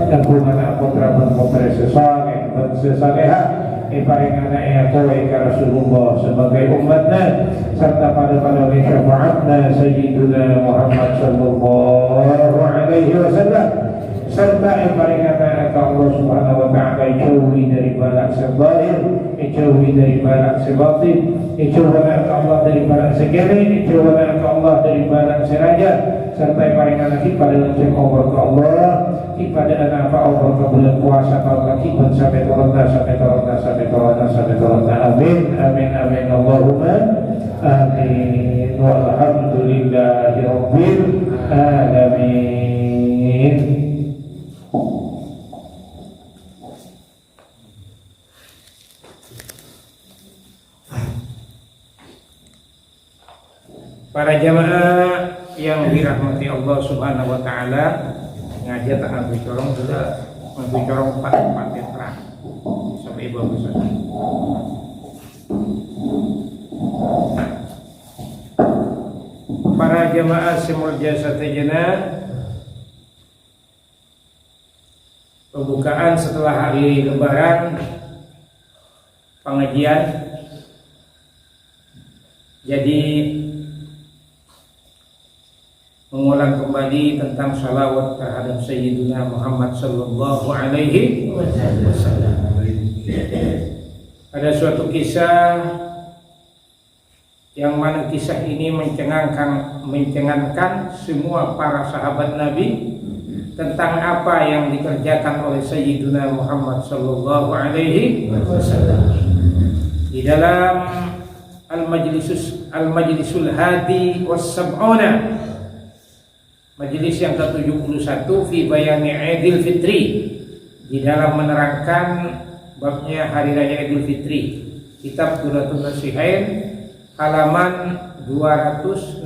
kagungan putra-putri sesaleh dan sesaleha iparingan kowe ka Rasulullah sebagai umatnya serta pada syafaatna Sayyiduna Muhammad sallallahu alaihi wasallam serta iparingan ka Allah subhanahu wa ta'ala jauhi dari balak sebahir, jauhi dari balak sebatin, jauhi Allah dari balak segere, jauhi Allah dari balak seraja serta iparingan lagi pada lanceng umur ke Allah kepada anak Allah ke bulan puasa tahun lagi sampai turunna amin amin amin Allahumma amin walhamdulillahi rabbil alamin. Para jamaah yang dirahmati Allah subhanahu wa ta'ala, ngaji tak ambil corong sudah ambil corong 4 terang sampai bagus. Para jamaah semul jasa tajana, pembukaan setelah hari lebaran pengajian. Jadi mengulang kembali tentang salawat terhadap Sayyidina Muhammad sallallahu alaihi wasallam. Ada suatu kisah yang mana kisah ini mencengangkan semua para sahabat Nabi tentang apa yang dikerjakan oleh Sayyidina Muhammad sallallahu alaihi wasallam. Di dalam Al-Majlisul Hadi was-Sab'una, majelis yang ke-71 fi bayani Idul Fitri, di dalam menerangkan babnya hari raya Idul Fitri, kitab Duratun Nasihain halaman 262.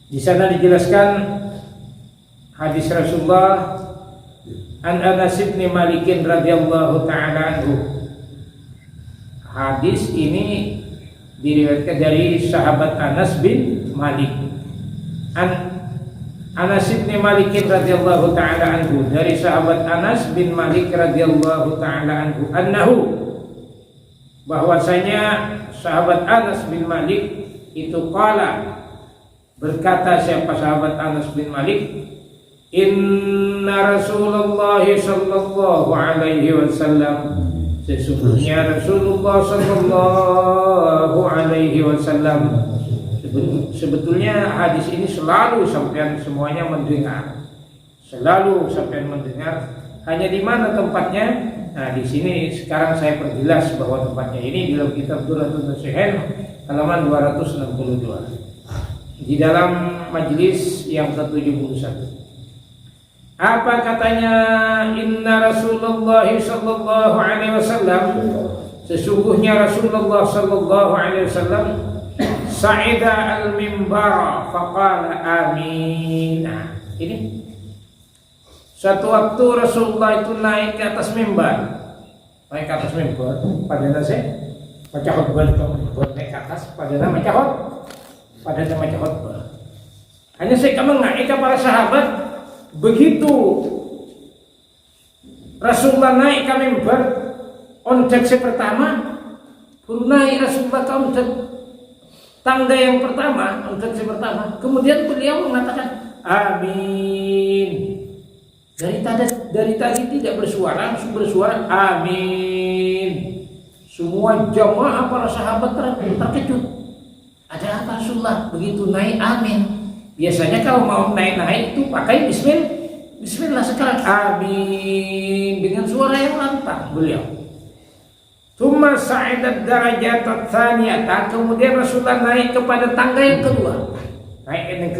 Di sana dijelaskan hadis Rasulullah an Anas bin Malik radhiyallahu ta'ala anhu. Hadis ini diriwayatkan dari sahabat Anas bin Malik. Anas bin Malik radhiyallahu ta'ala anhu, dari sahabat Anas bin Malik radhiyallahu ta'ala anhu, annahu, bahwasanya sahabat Anas bin Malik itu qala, berkata siapa sahabat Anas bin Malik, inna Rasulullah sallallahu alaihi wasallam, sesungguhnya Rasulullah sallallahu alaihi wasallam. Sebetulnya hadis ini selalu sampai semuanya mendengar, selalu sampai mendengar. Hanya di mana tempatnya? Nah, di sini sekarang saya perjelas bahwa tempatnya ini dalam kitab Duratun Nasihain halaman 262 di dalam majelis yang ke-71. Apa katanya? Inna Rasulullah sallallahu alaihi wasallam, sesungguhnya Rasulullah sallallahu alaihi wasallam sa'ida al-mimbar faqala amin. Nah, ini suatu waktu Rasulullah itu naik ke atas mimbar. Naik ke atas mimbar pada nasi baca khutbah, naik ke atas pada nama khutbah. Hanya saya mengaitkan para sahabat, begitu Rasulullah naik ke mimbar, ontek pertama, baru naik Rasulullah ke ontek tangga yang pertama, ontek pertama. Kemudian beliau mengatakan amin. Dari tadi tidak bersuara, langsung bersuara amin. Semua jamaah para sahabat terkejut. Ada apa Rasulullah begitu naik amin? Biasanya kalau mau naik itu pakai bismillah, sekarang amin dengan suara yang lantang beliau. Tsumma sa'idat darajat tsaniyah, kemudian Rasulullah naik kepada tangga yang kedua. Naik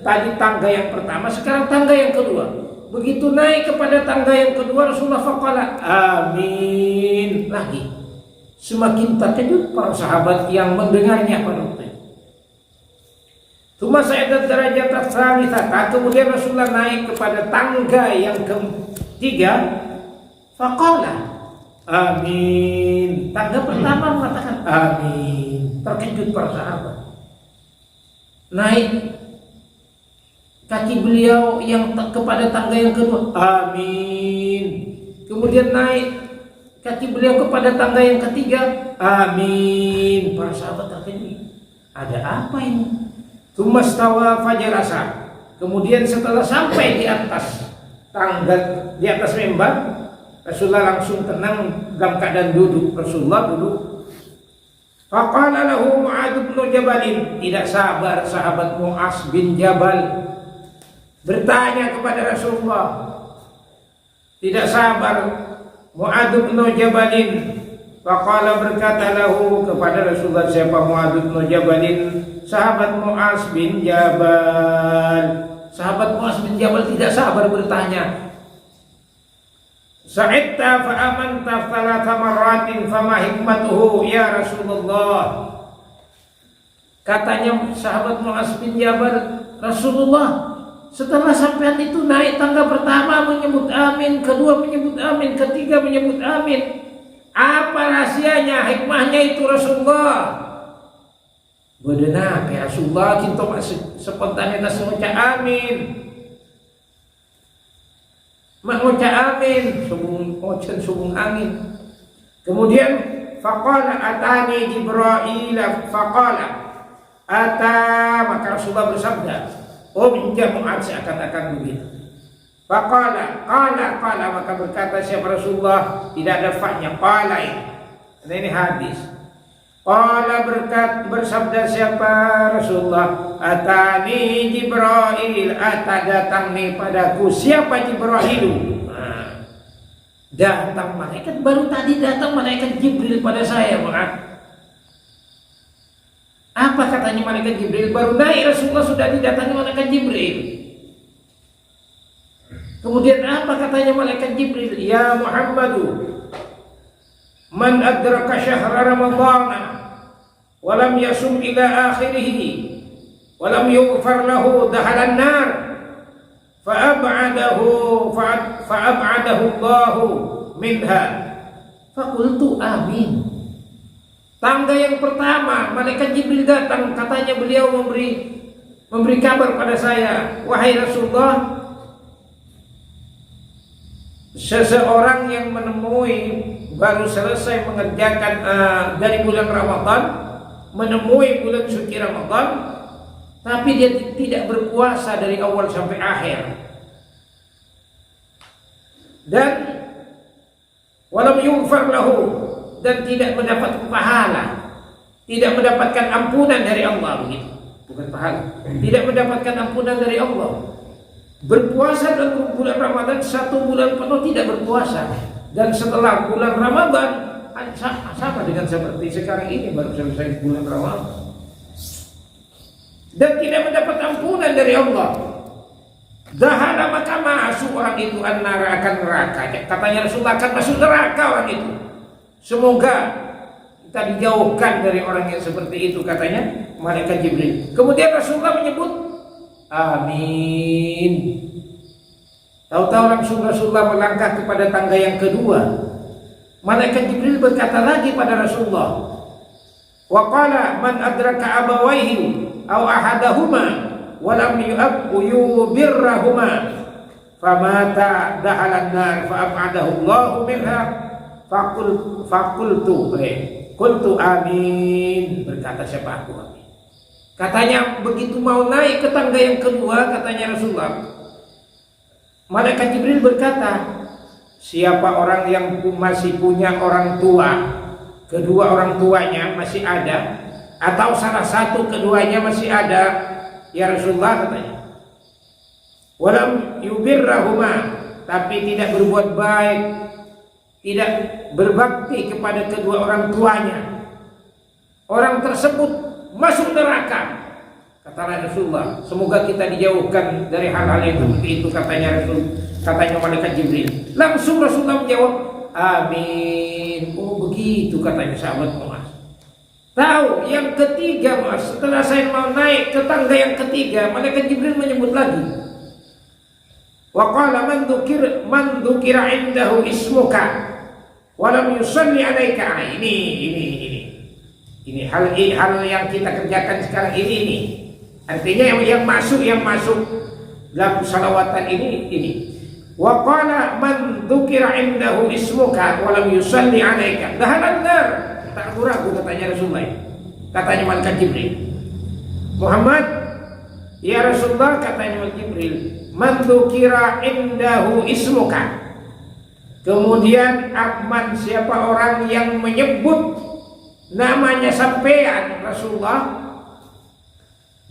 tadi tangga yang pertama, sekarang tangga yang kedua. Begitu naik kepada tangga yang kedua, Rasulullah faqala amin lagi. Semakin terkejut para sahabat yang mendengarnya pada waktu itu. Tsumma sa'idat darajat tsaniyah, kemudian Rasulullah naik kepada tangga yang ketiga, faqala amin. Tangga pertama mengatakan amin. Terkejut para sahabat. Naik kaki beliau yang kepada tangga yang kedua, amin. Kemudian naik kaki beliau kepada tangga yang ketiga, amin. Para sahabat terkejut, ada apa ini? Tumastawa fajarasa. Kemudian setelah sampai di atas tangga, di atas mimbar, Rasulullah langsung tenang dalam keadaan duduk. Rasulullah duduk. Faqala lahu Mu'adz bin Jabal, tidak sabar sahabat Mu'adz bin Jabal bertanya kepada Rasulullah. Tidak sabar Mu'adz bin Jabal. Faqala, berkata lahu kepada Rasulullah, siapa Mu'adz bin Jabal? Sahabat Mu'adz bin Jabal. Sahabat Mu'adz bin Jabal tidak sabar bertanya, Sa'idta fa'amanta thalatha marratin fama hikmatuhu ya Rasulullah. Katanya sahabat Mu'adz bin Jabal, Rasulullah, setelah sampean itu naik tangga pertama menyebut amin, kedua menyebut amin, ketiga menyebut amin, apa rahasianya, hikmahnya itu Rasulullah? Bedenah ya Rasulullah, kita masih spontanitas mengucap amin. Mengucap amin, subung angin. Kemudian faqala atani Jibril, faqala ata, maka Rasulullah bersabda, oh minjam Mu'adz seakan-akan begitu. Faqala, qala, maka berkata siapa Rasulullah, tidak ada fa-nya, qala ini hadis. Qala, bersabda siapa Rasulullah, atani Jibril, datang nih padaku. Siapa Jibril? Datang malaikat, baru tadi datang malaikat Jibril pada saya, Mu'adz. Apa katanya malaikat Jibril? Baru naik Rasulullah sudah didatangi malaikat Jibril. Kemudian apa katanya malaikat Jibril? Ya Muhammadu, man adraka syahra Ramadhana walam yasum ila akhirih walam yughfar lahu dakhalan nar fa'ab'adahu Allahu minha. Faqultu amin. Tangga yang pertama malaikat Jibril datang, katanya beliau memberi kabar pada saya, wahai Rasulullah, seseorang yang menemui baru selesai mengerjakan dari bulan Ramadan, menemui bulan suci Ramadan, tapi dia tidak berpuasa dari awal sampai akhir, dan walam yughfar lahu, dan tidak mendapat pahala, tidak mendapatkan ampunan dari Allah, begitu, bukan pahala, tidak mendapatkan ampunan dari Allah. Berpuasa dalam bulan Ramadan 1 bulan penuh tidak berpuasa, dan setelah bulan Ramadan sama dengan seperti sekarang ini baru selesai bulan Ramadan, dan tidak mendapat ampunan dari Allah. Dahala, maka masuk orang itu an-nara, akan neraka. Katanya Rasulullah akan masuk neraka orang itu. Semoga kita dijauhkan dari orang yang seperti itu, katanya malaikat Jibril. Kemudian Rasulullah menyebut amin. Tahu-tahu langsung Rasulullah melangkah kepada tangga yang kedua. Malaikat Jibril berkata lagi pada Rasulullah, wa qala man adraka abawaihi aw ahadahuma wa lam yubirrahuma famata dakhalan nar fa'ab'adahu Allahu minha qultu amin. Berkata siapa aku amin. Katanya begitu mau naik ke tangga yang kedua, katanya Rasulullah, malaikat Jibril berkata, siapa orang yang masih punya orang tua, kedua orang tuanya masih ada, atau salah satu keduanya masih ada, ya Rasulullah, katanya, walam yubirrahuma, tapi tidak berbuat baik, tidak berbakti kepada kedua orang tuanya, orang tersebut masuk neraka. Kata Rasulullah, semoga kita dijauhkan dari hal-hal yang seperti itu, katanya malaikat Jibril. Langsung Rasulullah menjawab amin. Oh begitu, katanya sahabat Mu'adz. Tahu yang ketiga, Mu'adz, setelah saya mau naik ke tangga yang ketiga, malaikat Jibril menyebut lagi, wa qala man dzukira indahu ismuka wa lam yusalli alaika. Ini hal yang kita kerjakan sekarang ini. Artinya yang masuk dalam salawatan ini. Wa qala man dzukira indahu ismuka wa lam yusalli 'alaika dahalan nar. Tak ragu katanya Rasulullah. Katanya malaikat Jibril. Muhammad, ya Rasulullah, katanya malaikat Jibril, man dzukira indahu ismuka. Kemudian man, siapa orang yang menyebut namanya sampean Rasulullah,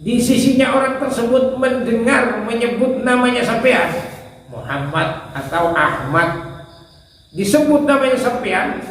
di sisinya orang tersebut mendengar menyebut namanya sampean Muhammad atau Ahmad, disebut namanya sampean,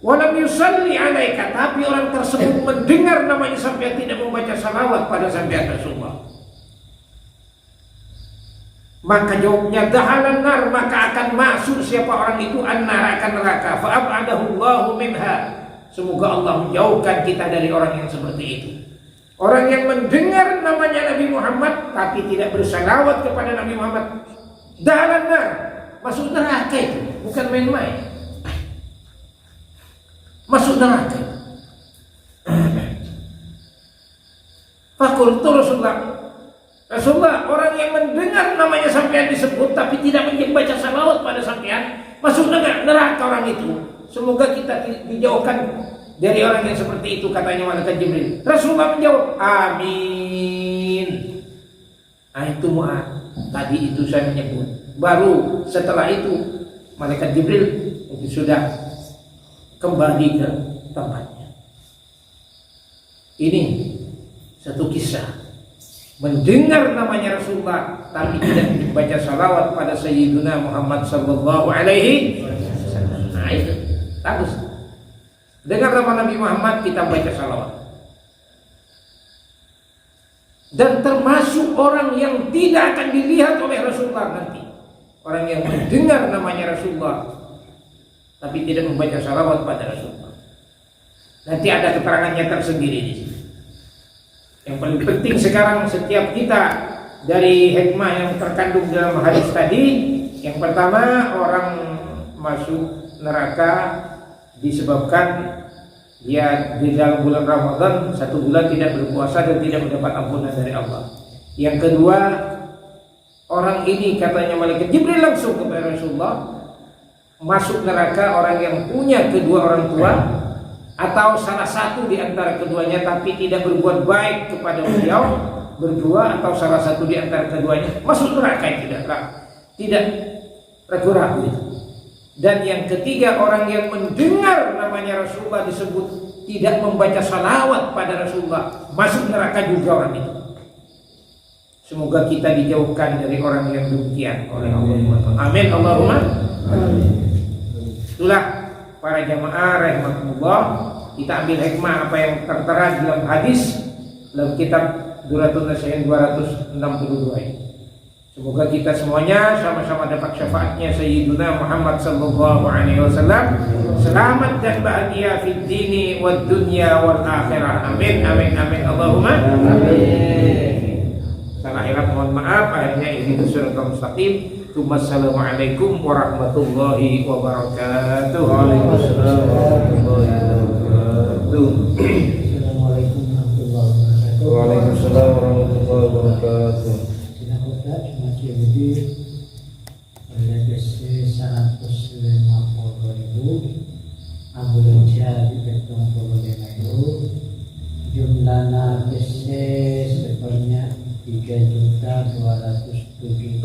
walam yusalli alaika, tapi orang tersebut mendengar namanya sampean tidak membaca salawat pada sampean Rasulullah, maka jawabnya dahalan nar, maka akan masuk siapa orang itu an-nar, akan neraka. Fa'ab'adahu Allahu minha, semoga Allah menjauhkan kita dari orang yang seperti itu. Orang yang mendengar namanya Nabi Muhammad tapi tidak bersalawat kepada Nabi Muhammad, dahalan nar, masuk neraka itu, bukan main-main. Masuk neraka. Fakultu Rasulullah, orang yang mendengar namanya sampean disebut tapi tidak membaca salawat pada sampean, masuk neraka orang itu. Semoga kita dijauhkan dari orang yang seperti itu, katanya malaikat Jibril. Rasulullah menjawab, amin. Itu tadi itu saya menyebut. Baru setelah itu malaikat Jibril itu sudah kembali ke tempatnya. Ini satu kisah. Mendengar namanya Rasulullah tapi tidak membaca salawat pada Sayyiduna Muhammad sallallahu alaihi wasallam. Nah itu bagus. Dengar nama Nabi Muhammad, kita baca salawat. Dan termasuk orang yang tidak akan dilihat oleh Rasulullah nanti, orang yang mendengar namanya Rasulullah tapi tidak membaca salawat pada Rasulullah. Nanti ada keterangannya tersendiri di sini. Yang paling penting sekarang setiap kita dari hikmah yang terkandung dalam hadis tadi, yang pertama, orang masuk neraka disebabkan dia di dalam bulan Ramadan 1 bulan tidak berpuasa dan tidak mendapat ampunan dari Allah. Yang kedua, orang ini katanya malaikat Jibril langsung kepada Rasulullah, masuk neraka orang yang punya kedua orang tua atau salah satu di antara keduanya tapi tidak berbuat baik kepada beliau berdua, atau salah satu di antara keduanya masuk neraka, tidak ragu-ragu. Dan yang ketiga, orang yang mendengar namanya Rasulullah disebut tidak membaca salawat pada Rasulullah, masuk neraka juga orang itu. Semoga kita dijauhkan dari orang yang demikian oleh Allah. Amin Allahumma amin. Itulah para jamaah rahimakumullah, kita ambil hikmah apa yang tertera dalam hadis dalam kitab Duratun Nasihin 262 ini. Semoga kita semuanya sama-sama dapat syafaatnya Sayyiduna Muhammad sallallahu alaihi wasallam, selamat dan bahagia fid dini wad dunya wal akhirah. Amin amin amin Allahumma amin. Salah hilaf mohon maaf, akhirnya ini suratul mustaqim. Wassalamualaikum warahmatullahi wabarakatuh. Waalaikumsalam warahmatullahi wabarakatuh. Waalaikumsalam warahmatullahi wabarakatuh. Jadi realisasi 150.000, ambulan jadi 75.000, jumlahnya sebanyak 3.207.600.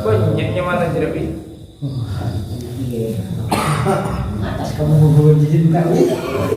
Banyaknya mana jadi? Atas kamu mau jadi tahu.